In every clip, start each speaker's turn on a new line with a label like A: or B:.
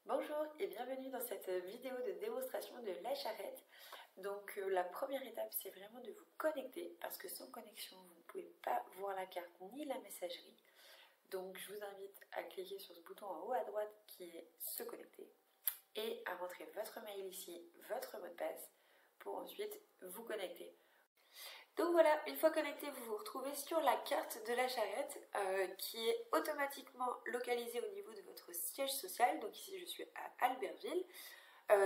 A: Bonjour et bienvenue dans cette vidéo de démonstration de la charrette. Donc la première étape, c'est vraiment de vous connecter parce que sans connexion vous ne pouvez pas voir la carte ni la messagerie. Donc je vous invite à cliquer sur ce bouton en haut à droite qui est se connecter et à rentrer votre mail ici, votre mot de passe pour ensuite vous connecter. Donc voilà, une fois connecté, vous vous retrouvez sur la carte de la charrette qui est automatiquement localisée au niveau de votre siège social. Donc ici, je suis à Albertville.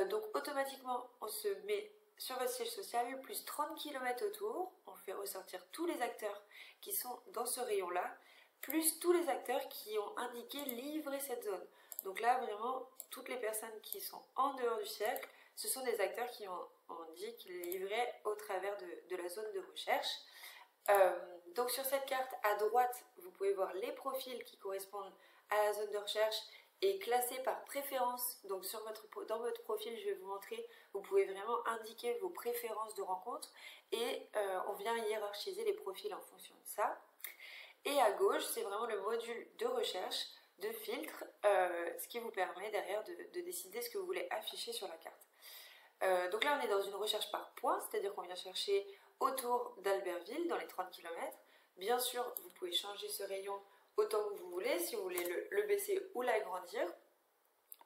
A: Donc automatiquement, on se met sur votre siège social, plus 30 km autour. On fait ressortir tous les acteurs qui sont dans ce rayon-là, plus tous les acteurs qui ont indiqué livrer cette zone. Donc là, vraiment, toutes les personnes qui sont en dehors du cercle, ce sont des acteurs qui ont dit qu'ils livraient au travers de la zone de recherche. Donc sur cette carte, à droite, vous pouvez voir les profils qui correspondent à la zone de recherche et classés par préférence. Donc dans votre profil, je vais vous montrer, vous pouvez vraiment indiquer vos préférences de rencontre et on vient hiérarchiser les profils en fonction de ça. Et à gauche, c'est vraiment le module de recherche, de filtre, ce qui vous permet derrière de décider ce que vous voulez afficher sur la carte. Donc là, on est dans une recherche par points, c'est-à-dire qu'on vient chercher autour d'Albertville, dans les 30 km. Bien sûr, vous pouvez changer ce rayon autant que vous voulez, si vous voulez le baisser ou l'agrandir.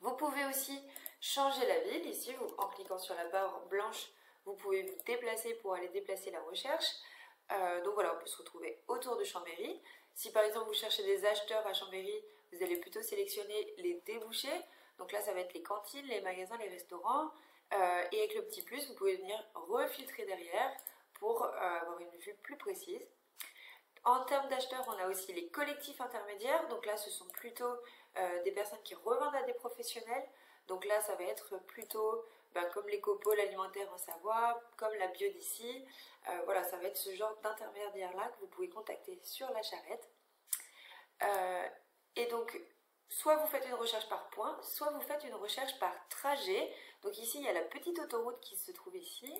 A: Vous pouvez aussi changer la ville. Ici, en cliquant sur la barre blanche, vous pouvez vous déplacer pour aller déplacer la recherche. Donc voilà, on peut se retrouver autour de Chambéry. Si par exemple vous cherchez des acheteurs à Chambéry, vous allez plutôt sélectionner les débouchés. Donc là, ça va être les cantines, les magasins, les restaurants. Et avec le petit plus, vous pouvez venir refiltrer derrière pour avoir une vue plus précise. En termes d'acheteurs, on a aussi les collectifs intermédiaires. Donc là, ce sont plutôt des personnes qui revendent à des professionnels. Donc là, ça va être plutôt comme l'éco-pôle alimentaire en Savoie, comme la bio d'ici. Voilà, ça va être ce genre d'intermédiaire-là que vous pouvez contacter sur la charrette. Et donc, soit vous faites une recherche par point, soit vous faites une recherche par trajet. Donc ici, il y a la petite autoroute qui se trouve ici.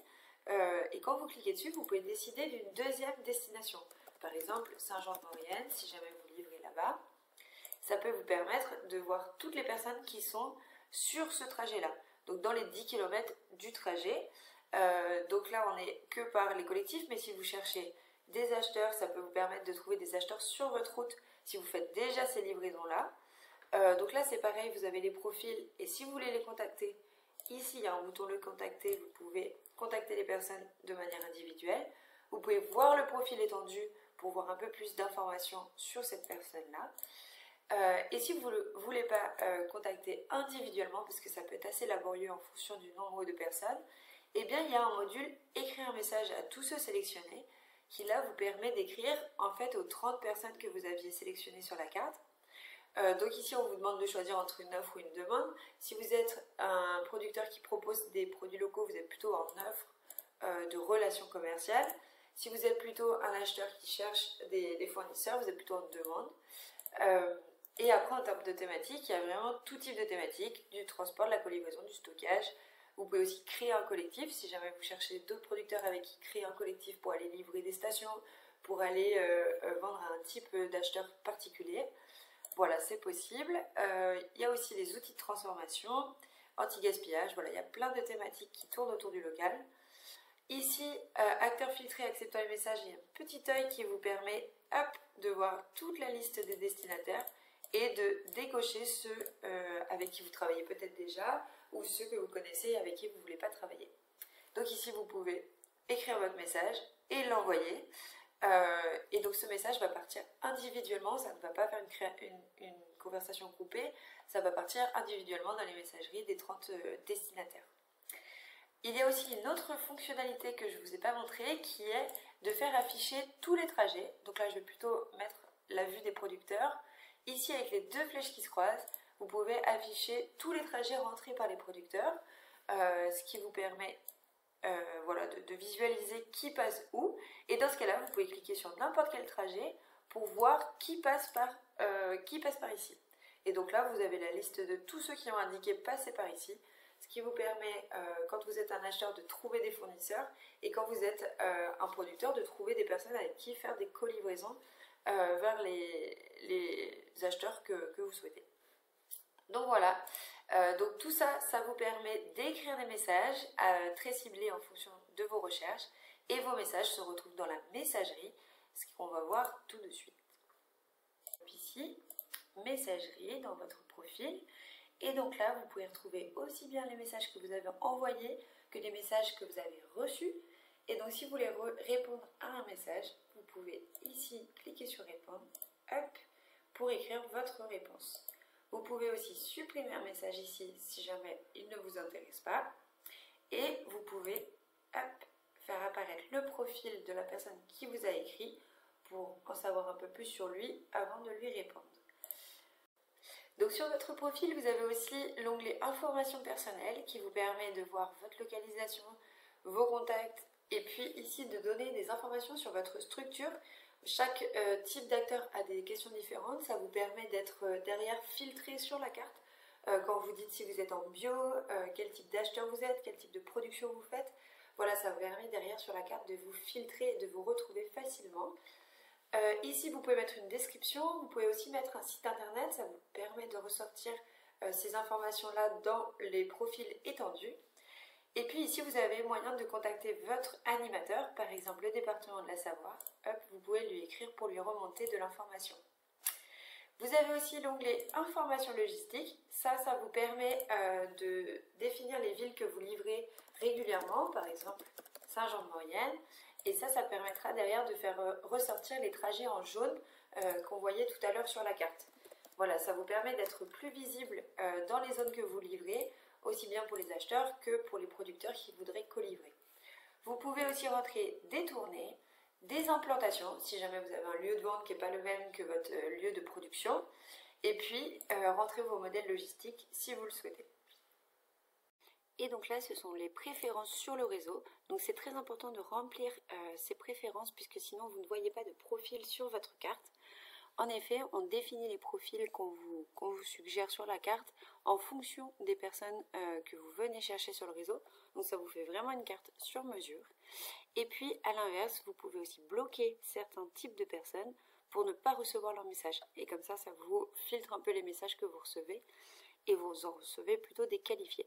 A: Et quand vous cliquez dessus, vous pouvez décider d'une deuxième destination. Par exemple, Saint-Jean-de-Maurienne, si jamais vous livrez là-bas. Ça peut vous permettre de voir toutes les personnes qui sont sur ce trajet-là. Donc dans les 10 km du trajet. Donc là, on n'est que par les collectifs, mais si vous cherchez des acheteurs, ça peut vous permettre de trouver des acheteurs sur votre route si vous faites déjà ces livraisons-là. Donc là, c'est pareil, vous avez les profils et si vous voulez les contacter, ici, il y a un bouton « Le contacter », vous pouvez contacter les personnes de manière individuelle. Vous pouvez voir le profil étendu pour voir un peu plus d'informations sur cette personne-là. Et si vous ne voulez pas contacter individuellement, parce que ça peut être assez laborieux en fonction du nombre de personnes, eh bien il y a un module « Écrire un message à tous ceux sélectionnés » qui là vous permet d'écrire en fait aux 30 personnes que vous aviez sélectionnées sur la carte. Donc ici on vous demande de choisir entre une offre ou une demande. Si vous êtes un producteur qui propose des produits locaux, vous êtes plutôt en offre de relations commerciales. Si vous êtes plutôt un acheteur qui cherche des fournisseurs, vous êtes plutôt en demande. Et après, en termes de thématiques, il y a vraiment tout type de thématiques, du transport, de la colivraison, du stockage. Vous pouvez aussi créer un collectif, si jamais vous cherchez d'autres producteurs avec qui créer un collectif pour aller livrer des stations, pour aller vendre à un type d'acheteur particulier. Voilà, c'est possible. Il y a aussi les outils de transformation, anti-gaspillage. Voilà, il y a plein de thématiques qui tournent autour du local. Ici, acteurs filtrés acceptant les messages, il y a un petit œil qui vous permet de voir toute la liste des destinataires et de décocher ceux avec qui vous travaillez peut-être déjà ou ceux que vous connaissez et avec qui vous ne voulez pas travailler. Donc ici, vous pouvez écrire votre message et l'envoyer. Et donc ce message va partir individuellement, ça ne va pas faire une conversation groupée, ça va partir individuellement dans les messageries des 30 destinataires. Il y a aussi une autre fonctionnalité que je ne vous ai pas montrée qui est de faire afficher tous les trajets. Donc là, je vais plutôt mettre la vue des producteurs. Ici, avec les deux flèches qui se croisent, vous pouvez afficher tous les trajets rentrés par les producteurs, ce qui vous permet voilà, de visualiser qui passe où. Et dans ce cas-là, vous pouvez cliquer sur n'importe quel trajet pour voir qui passe par ici. Et donc là, vous avez la liste de tous ceux qui ont indiqué passer par ici. Ce qui vous permet, quand vous êtes un acheteur, de trouver des fournisseurs et quand vous êtes un producteur, de trouver des personnes avec qui faire des co-livraisons vers les acheteurs que vous souhaitez. Donc voilà, Donc tout ça, ça vous permet d'écrire des messages très ciblés en fonction de vos recherches et vos messages se retrouvent dans la messagerie, ce qu'on va voir tout de suite. Ici, messagerie dans votre profil. Et donc là, vous pouvez retrouver aussi bien les messages que vous avez envoyés que des messages que vous avez reçus. Et donc si vous voulez répondre à un message, vous pouvez ici cliquer sur répondre, hop, pour écrire votre réponse. Vous pouvez aussi supprimer un message ici si jamais il ne vous intéresse pas. Et vous pouvez, hop, faire apparaître le profil de la personne qui vous a écrit pour en savoir un peu plus sur lui avant de lui répondre. Donc sur votre profil, vous avez aussi l'onglet Informations personnelles qui vous permet de voir votre localisation, vos contacts et puis ici de donner des informations sur votre structure. Chaque type d'acteur a des questions différentes, ça vous permet d'être derrière filtré sur la carte. Quand vous dites si vous êtes en bio, quel type d'acheteur vous êtes, quel type de production vous faites. Voilà, ça vous permet derrière sur la carte de vous filtrer et de vous retrouver facilement. Ici, vous pouvez mettre une description, vous pouvez aussi mettre un site internet, ça vous permet de ressortir ces informations-là dans les profils étendus. Et puis ici, vous avez moyen de contacter votre animateur, par exemple le département de la Savoie. Hop, vous pouvez lui écrire pour lui remonter de l'information. Vous avez aussi l'onglet Informations logistiques. Ça vous permet de définir les villes que vous livrez régulièrement, par exemple Saint-Jean-de-Maurienne. Et ça permettra derrière de faire ressortir les trajets en jaune qu'on voyait tout à l'heure sur la carte. Voilà, ça vous permet d'être plus visible dans les zones que vous livrez, aussi bien pour les acheteurs que pour les producteurs qui voudraient co-livrer. Vous pouvez aussi rentrer des tournées, des implantations, si jamais vous avez un lieu de vente qui n'est pas le même que votre lieu de production, et puis rentrer vos modèles logistiques si vous le souhaitez. Et donc là, ce sont les préférences sur le réseau. Donc c'est très important de remplir ces préférences puisque sinon vous ne voyez pas de profil sur votre carte. En effet, on définit les profils qu'on vous suggère sur la carte en fonction des personnes que vous venez chercher sur le réseau. Donc ça vous fait vraiment une carte sur mesure. Et puis à l'inverse, vous pouvez aussi bloquer certains types de personnes pour ne pas recevoir leurs messages. Et comme ça vous filtre un peu les messages que vous recevez et vous en recevez plutôt des qualifiés.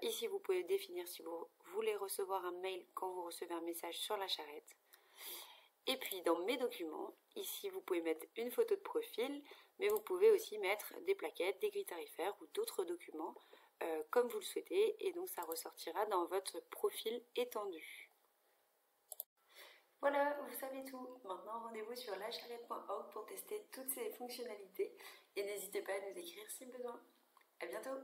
A: Ici, vous pouvez définir si vous voulez recevoir un mail quand vous recevez un message sur la charrette. Et puis, dans mes documents, ici, vous pouvez mettre une photo de profil, mais vous pouvez aussi mettre des plaquettes, des grilles tarifaires ou d'autres documents comme vous le souhaitez. Et donc, ça ressortira dans votre profil étendu. Voilà, vous savez tout. Maintenant, rendez-vous sur lacharrette.org pour tester toutes ces fonctionnalités. Et n'hésitez pas à nous écrire si besoin. À bientôt!